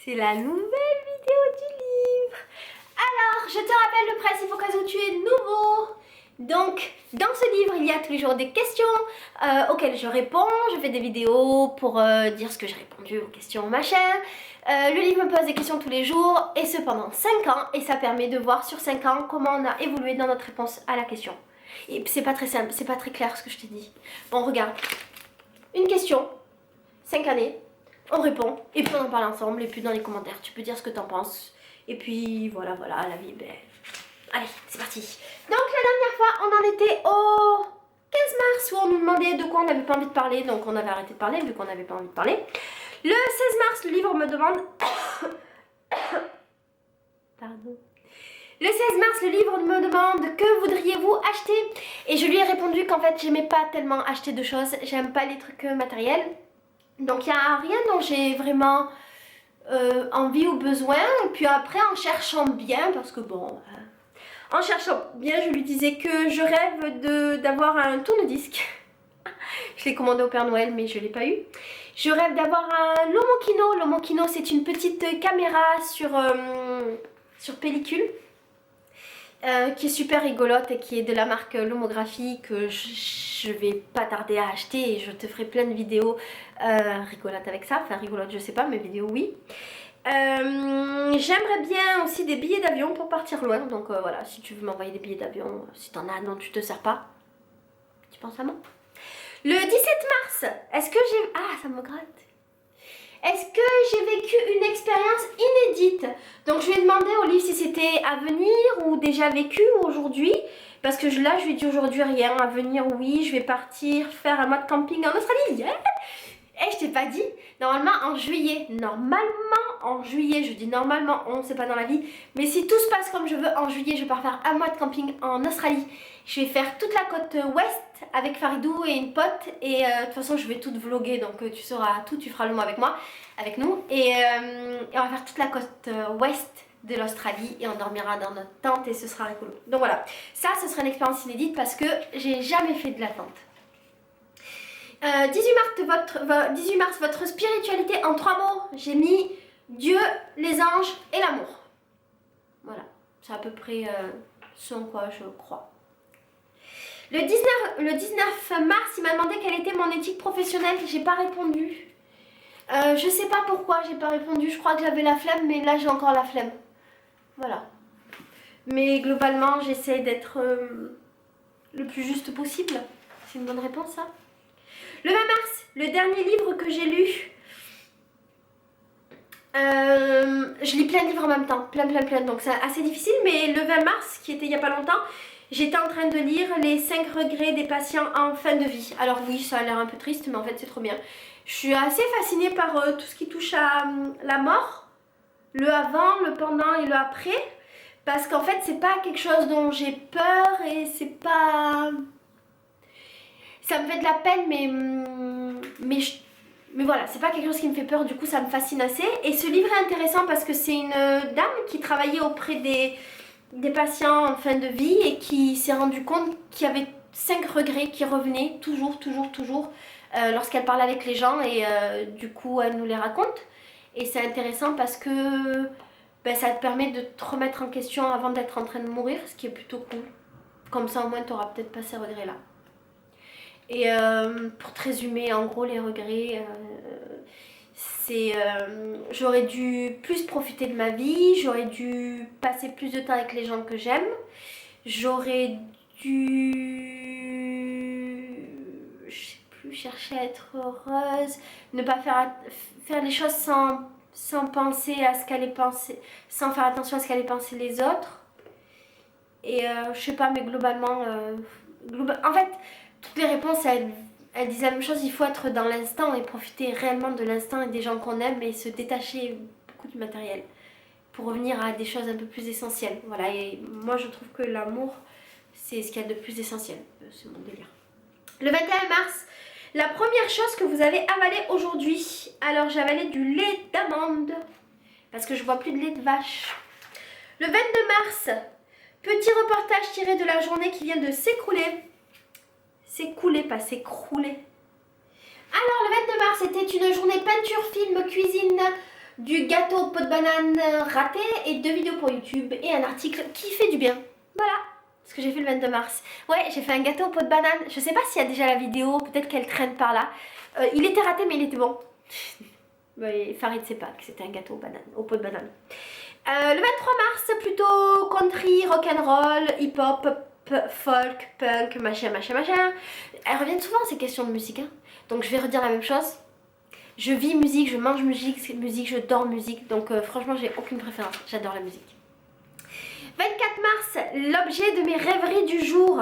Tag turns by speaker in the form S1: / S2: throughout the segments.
S1: C'est la nouvelle vidéo du livre. Alors, je te rappelle le principe au cas où tu es nouveau. Donc, dans ce livre, il y a tous les jours des questions auxquelles je réponds. Je fais des vidéos pour dire ce que j'ai répondu aux questions, machin. Le livre me pose des questions tous les jours et ce pendant 5 ans. Et ça permet de voir sur 5 ans comment on a évolué dans notre réponse à la question. Et c'est pas très simple, c'est pas très clair ce que je t'ai dit. Bon, regarde. Une question, 5 années. On répond, et puis on en parle ensemble, et puis dans les commentaires, tu peux dire ce que t'en penses. Et puis voilà, la vie, ben... Allez, c'est parti. Donc la dernière fois, on en était au 15 mars, où on nous demandait de quoi on n'avait pas envie de parler, donc on avait arrêté de parler, vu qu'on n'avait pas envie de parler. Le 16 mars, le livre me demande... Pardon. Le 16 mars, le livre me demande que voudriez-vous acheter. Et je lui ai répondu qu'en fait, j'aimais pas tellement acheter de choses, j'aime pas les trucs matériels. Donc il n'y a rien dont j'ai vraiment envie ou besoin. Et puis après en cherchant bien, parce que bon, en cherchant bien je lui disais que je rêve d'avoir un tourne-disque. Je l'ai commandé au Père Noël mais je ne l'ai pas eu. Je rêve d'avoir un Lomokino. Lomokino c'est une petite caméra sur pellicule. Qui est super rigolote et qui est de la marque Lomographie que je vais pas tarder à acheter et je te ferai plein de vidéos rigolotes avec ça, enfin rigolotes je sais pas mais vidéos oui. J'aimerais bien aussi des billets d'avion pour partir loin donc voilà, si tu veux m'envoyer des billets d'avion, si t'en as dont tu te sers pas, tu penses à moi. Le 17 mars, est-ce que j'ai... Ah ça me gratte. Est-ce que j'ai vécu une expérience inédite? Donc je lui ai demandé au livre si c'était à venir ou déjà vécu ou aujourd'hui. Parce que là je lui ai dit aujourd'hui rien, à venir oui, je vais partir faire un mois de camping en Australie. Yeah. Et je t'ai pas dit, normalement en juillet, je dis normalement, on ne sait pas dans la vie. Mais si tout se passe comme je veux, en juillet je pars faire un mois de camping en Australie. Je vais faire toute la côte ouest avec Faridou et une pote et de toute façon je vais tout vlogger donc tu sauras tout, tu feras le mois avec nous et on va faire toute la côte ouest de l'Australie et on dormira dans notre tente et ce sera rigolo. Donc voilà, ça ce sera une expérience inédite parce que j'ai jamais fait de la tente. 18 mars, votre spiritualité en 3 mots, j'ai mis Dieu, les anges et l'amour. Voilà, c'est à peu près ce en quoi je crois. Le 19 mars, il m'a demandé quelle était mon éthique professionnelle. J'ai pas répondu. Je sais pas pourquoi j'ai pas répondu. Je crois que j'avais la flemme, mais là j'ai encore la flemme. Voilà. Mais globalement, j'essaie d'être le plus juste possible. C'est une bonne réponse, ça. Le 20 mars, le dernier livre que j'ai lu. Je lis plein de livres en même temps. Plein. Donc c'est assez difficile. Mais le 20 mars, qui était il y a pas longtemps, j'étais en train de lire les 5 regrets des patients en fin de vie. Alors oui, ça a l'air un peu triste, mais en fait c'est trop bien. Je suis assez fascinée par tout ce qui touche à la mort, le avant, le pendant et le après. Parce qu'en fait c'est pas quelque chose dont j'ai peur et c'est pas... Ça me fait de la peine mais voilà, c'est pas quelque chose qui me fait peur, du coup ça me fascine assez. Et ce livre est intéressant parce que c'est une dame qui travaillait auprès des patients en fin de vie et qui s'est rendu compte qu'il y avait 5 regrets qui revenaient toujours lorsqu'elle parlait avec les gens et du coup elle nous les raconte. Et c'est intéressant parce que ben, ça te permet de te remettre en question avant d'être en train de mourir, ce qui est plutôt cool. Comme ça au moins tu n'auras peut-être pas ces regrets là. Et pour te résumer, en gros les regrets, c'est j'aurais dû plus profiter de ma vie, j'aurais dû passer plus de temps avec les gens que j'aime, j'aurais dû, je sais plus, chercher à être heureuse, ne pas faire les choses sans penser à ce qu'allaient penser, sans faire attention à ce qu'allaient penser les autres. Et je sais pas, mais globalement, en fait, toutes les réponses, elles disent la même chose, il faut être dans l'instant et profiter réellement de l'instant et des gens qu'on aime et se détacher beaucoup du matériel pour revenir à des choses un peu plus essentielles. Voilà, et moi je trouve que l'amour, c'est ce qu'il y a de plus essentiel, c'est mon délire. Le 21 mars, la première chose que vous avez avalé aujourd'hui. Alors j'ai avalé du lait d'amande parce que je bois plus de lait de vache. Le 22 mars, petit reportage tiré de la journée qui vient de s'écrouler. S'écouler, pas s'écrouler. Alors le 22 mars, c'était une journée peinture, film, cuisine, du gâteau au pot de banane raté et 2 vidéos pour YouTube et un article qui fait du bien. Voilà ce que j'ai fait le 22 mars. Ouais, j'ai fait un gâteau au pot de banane. Je sais pas s'il y a déjà la vidéo, peut-être qu'elle traîne par là. Il était raté mais il était bon. Farid sait pas que c'était un gâteau au pot de banane. Le 23 mars, plutôt country, rock'n'roll, hip-hop, folk, punk, machin. Elles reviennent souvent ces questions de musique, hein. Donc je vais redire la même chose. Je vis musique, je mange musique, je dors musique. Donc franchement, j'ai aucune préférence. J'adore la musique. 24 mars, l'objet de mes rêveries du jour.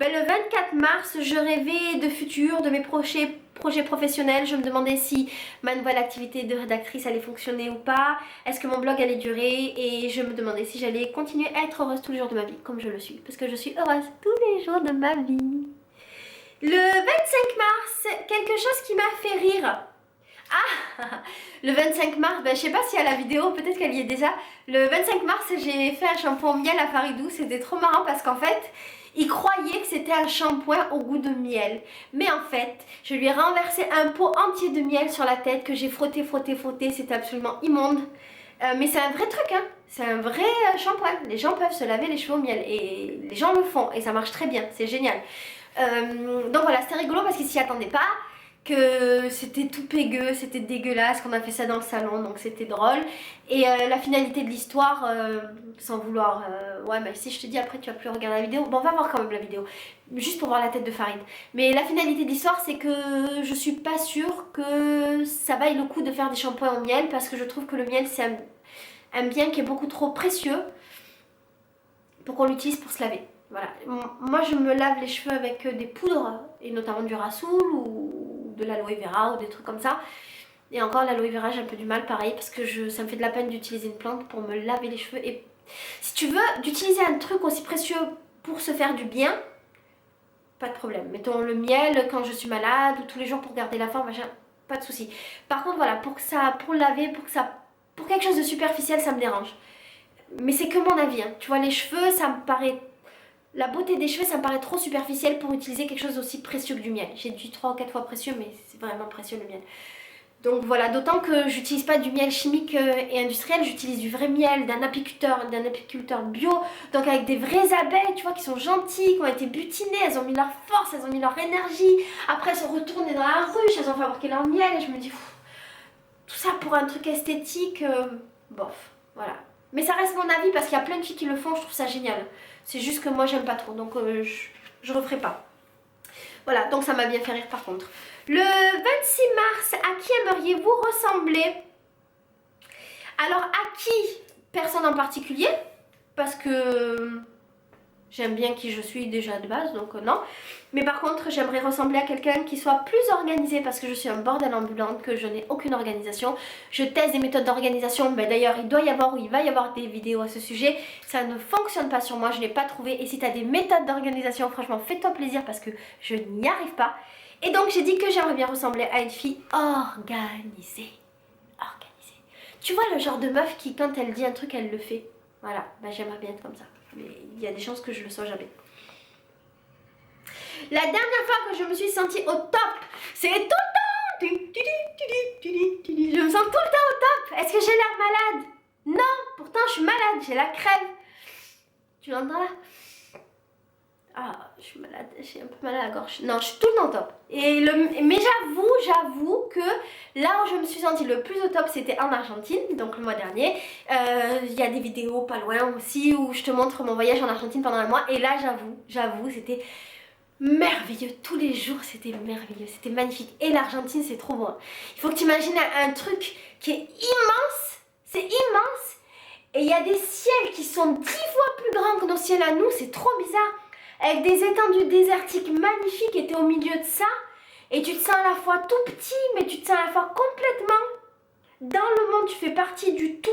S1: Le 24 mars, je rêvais de futur, de mes projets professionnels. Je me demandais si ma nouvelle activité de rédactrice allait fonctionner ou pas. Est-ce que mon blog allait durer? Et je me demandais si j'allais continuer à être heureuse tous les jours de ma vie, comme je le suis. Parce que je suis heureuse tous les jours de ma vie. Le 25 mars, quelque chose qui m'a fait rire. Ah, le 25 mars, je sais pas s'il y a la vidéo, peut-être qu'elle y est déjà. Le 25 mars, j'ai fait un shampoing miel à Faridou. C'était trop marrant parce qu'en fait, il croyait que c'était un shampoing au goût de miel. Mais en fait, je lui ai renversé un pot entier de miel sur la tête que j'ai frotté. C'était absolument immonde. Mais c'est un vrai truc, hein. C'est un vrai shampoing. Les gens peuvent se laver les cheveux au miel et les gens le font et ça marche très bien. C'est génial. Donc voilà, c'était rigolo parce qu'ils s'y attendaient pas. Que c'était tout pégueux, c'était dégueulasse, qu'on a fait ça dans le salon, donc c'était drôle. Et la finalité de l'histoire, sans vouloir... ouais, mais si je te dis après tu vas plus regarder la vidéo, bon on va voir quand même la vidéo, juste pour voir la tête de Farid. Mais la finalité de l'histoire, c'est que je suis pas sûre que ça vaille le coup de faire des shampoings au miel, parce que je trouve que le miel c'est un bien qui est beaucoup trop précieux pour qu'on l'utilise pour se laver. Voilà. Moi je me lave les cheveux avec des poudres, et notamment du Rasoul ou de l'aloe vera ou des trucs comme ça. Et encore l'aloe vera j'ai un peu du mal pareil parce que ça me fait de la peine d'utiliser une plante pour me laver les cheveux. Et si tu veux d'utiliser un truc aussi précieux pour se faire du bien, pas de problème. Mettons le miel quand je suis malade ou tous les jours pour garder la forme, machin, pas de souci. Par contre voilà, pour laver, pour quelque chose de superficiel, ça me dérange. Mais c'est que mon avis, hein. Tu vois, les cheveux, ça me paraît... La beauté des cheveux, ça me paraît trop superficiel pour utiliser quelque chose d'aussi précieux que du miel. J'ai dit 3 ou 4 fois précieux, mais c'est vraiment précieux le miel. Donc voilà, d'autant que j'utilise pas du miel chimique et industriel, j'utilise du vrai miel d'un apiculteur bio, donc avec des vraies abeilles, tu vois, qui sont gentilles, qui ont été butinées, elles ont mis leur force, elles ont mis leur énergie. Après, elles sont retournées dans la ruche, elles ont fabriqué leur miel, et je me dis, tout ça pour un truc esthétique, bof, voilà. Mais ça reste mon avis parce qu'il y a plein de filles qui le font, je trouve ça génial. C'est juste que moi j'aime pas trop, donc je referai pas. Voilà, donc ça m'a bien fait rire par contre. Le 26 mars, à qui aimeriez-vous ressembler? Alors à qui? Personne en particulier, parce que j'aime bien qui je suis déjà de base, donc non. Mais par contre, j'aimerais ressembler à quelqu'un qui soit plus organisé, parce que je suis un bordel ambulante, que je n'ai aucune organisation. Je teste des méthodes d'organisation, d'ailleurs il doit y avoir, ou il va y avoir des vidéos à ce sujet. Ça ne fonctionne pas sur moi, je n'ai pas trouvé. Et si tu as des méthodes d'organisation, franchement fais-toi plaisir, parce que je n'y arrive pas. Et donc j'ai dit que j'aimerais bien ressembler à une fille organisée. Organisée. Tu vois le genre de meuf qui, quand elle dit un truc, elle le fait. Voilà, j'aimerais bien être comme ça. Mais il y a des chances que je le sois jamais. La dernière fois que je me suis sentie au top, c'est tout le temps. Je me sens tout le temps au top. Est-ce que j'ai l'air malade? Non, pourtant je suis malade, j'ai la crève. Tu l'entends là? Ah, je suis malade, j'ai un peu mal à la gorge. Non, je suis tout le temps au top. Mais j'avoue que là où je me suis sentie le plus au top, c'était en Argentine, donc le mois dernier. Il y a des vidéos pas loin aussi où je te montre mon voyage en Argentine pendant un mois. Et là, j'avoue, c'était merveilleux. Tous les jours, c'était merveilleux, c'était magnifique. Et l'Argentine, c'est trop beau. Il faut que tu imagines un truc qui est immense. C'est immense. Et il y a des ciels qui sont 10 fois plus grands que nos ciels à nous. C'est trop bizarre. Avec des étendues désertiques magnifiques, et t'es au milieu de ça, et tu te sens à la fois tout petit, mais tu te sens à la fois complètement dans le monde, tu fais partie du tout,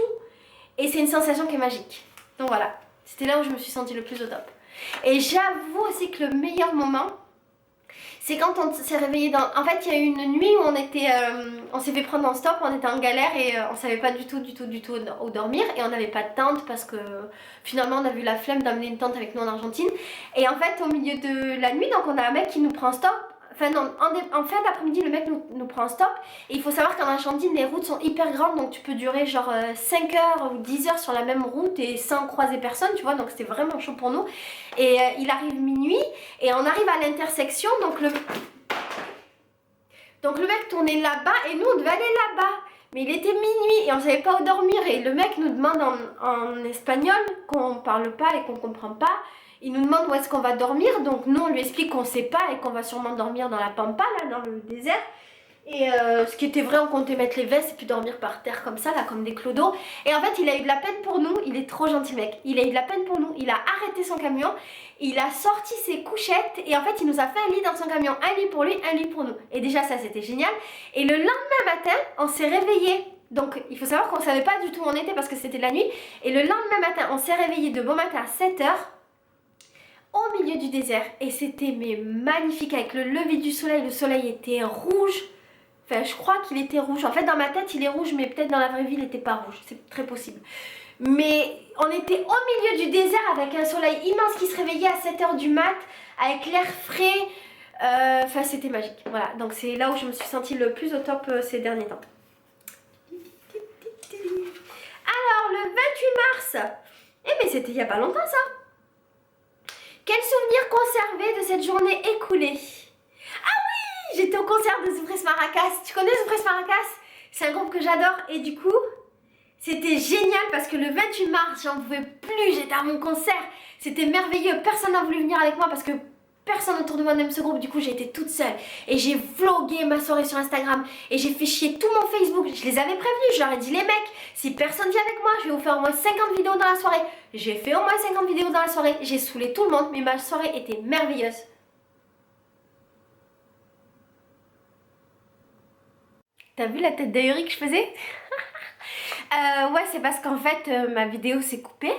S1: et c'est une sensation qui est magique. Donc voilà, c'était là où je me suis sentie le plus au top. Et j'avoue aussi que le meilleur moment, c'est quand on s'est réveillé dans... En fait, il y a eu une nuit où on s'est fait prendre en stop, on était en galère et on savait pas du tout où dormir. Et on n'avait pas de tente parce que finalement on a eu la flemme d'amener une tente avec nous en Argentine. Et en fait, au milieu de la nuit, donc on a un mec qui nous prend en stop. enfin non, en fin d'après-midi, le mec nous prend un stop. Et il faut savoir qu'en Argentine, les routes sont hyper grandes, donc tu peux durer genre 5 heures ou 10 heures sur la même route et sans croiser personne, tu vois, donc c'était vraiment chaud pour nous. Et il arrive minuit, et on arrive à l'intersection, donc le mec tournait là-bas, et nous on devait aller là-bas. Mais il était minuit, et on savait pas où dormir, et le mec nous demande en espagnol, qu'on parle pas et qu'on comprend pas. Il nous demande où est-ce qu'on va dormir, donc nous on lui explique qu'on sait pas et qu'on va sûrement dormir dans la pampa, là, dans le désert. Et ce qui était vrai, on comptait mettre les vestes et puis dormir par terre comme ça, là, comme des clodos. Et en fait, il a eu de la peine pour nous, il est trop gentil mec. Il a eu de la peine pour nous, il a arrêté son camion, il a sorti ses couchettes et en fait, il nous a fait un lit dans son camion. Un lit pour lui, un lit pour nous. Et déjà, ça, c'était génial. Et le lendemain matin, on s'est réveillés. Donc, il faut savoir qu'on savait pas du tout où on était parce que c'était la nuit. Et le lendemain matin, on s'est réveillés de bon matin à 7 h au milieu du désert. Et c'était mais magnifique avec le lever du soleil. Le soleil était rouge. Enfin, je crois qu'il était rouge. En fait, dans ma tête, il est rouge, mais peut-être dans la vraie vie, il n'était pas rouge. C'est très possible. Mais on était au milieu du désert avec un soleil immense qui se réveillait à 7 h du mat, avec l'air frais. Enfin, c'était magique. Voilà, donc c'est là où je me suis sentie le plus au top ces derniers temps. Alors, le 28 mars. Eh mais c'était il n'y a pas longtemps, ça. Quel souvenir conservé de cette journée écoulée? J'étais au concert de Zoufres Maracas. Tu connais Zoufres Maracas? C'est un groupe que j'adore et du coup, c'était génial parce que le 28 mars, j'en pouvais plus, j'étais à mon concert. C'était merveilleux, personne n'a voulu venir avec moi parce que personne autour de moi n'aime ce groupe. Du coup, j'ai été toute seule et j'ai vlogué ma soirée sur Instagram et j'ai fait chier tout mon Facebook. Je les avais prévenus, je leur ai dit les mecs, si personne vient avec moi, je vais vous faire au moins 50 vidéos dans la soirée. J'ai fait au moins 50 vidéos dans la soirée, j'ai saoulé tout le monde, mais ma soirée était merveilleuse. T'as vu la tête d'ahurie que je faisais? Ouais, c'est parce qu'en fait, ma vidéo s'est coupée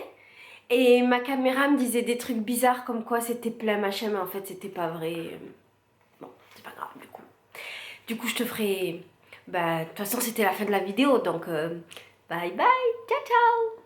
S1: et ma caméra me disait des trucs bizarres comme quoi c'était plein machin, mais en fait, c'était pas vrai. Bon, c'est pas grave du coup. Du coup, je te ferai... Bah, de toute façon, c'était la fin de la vidéo, donc bye bye, ciao ciao.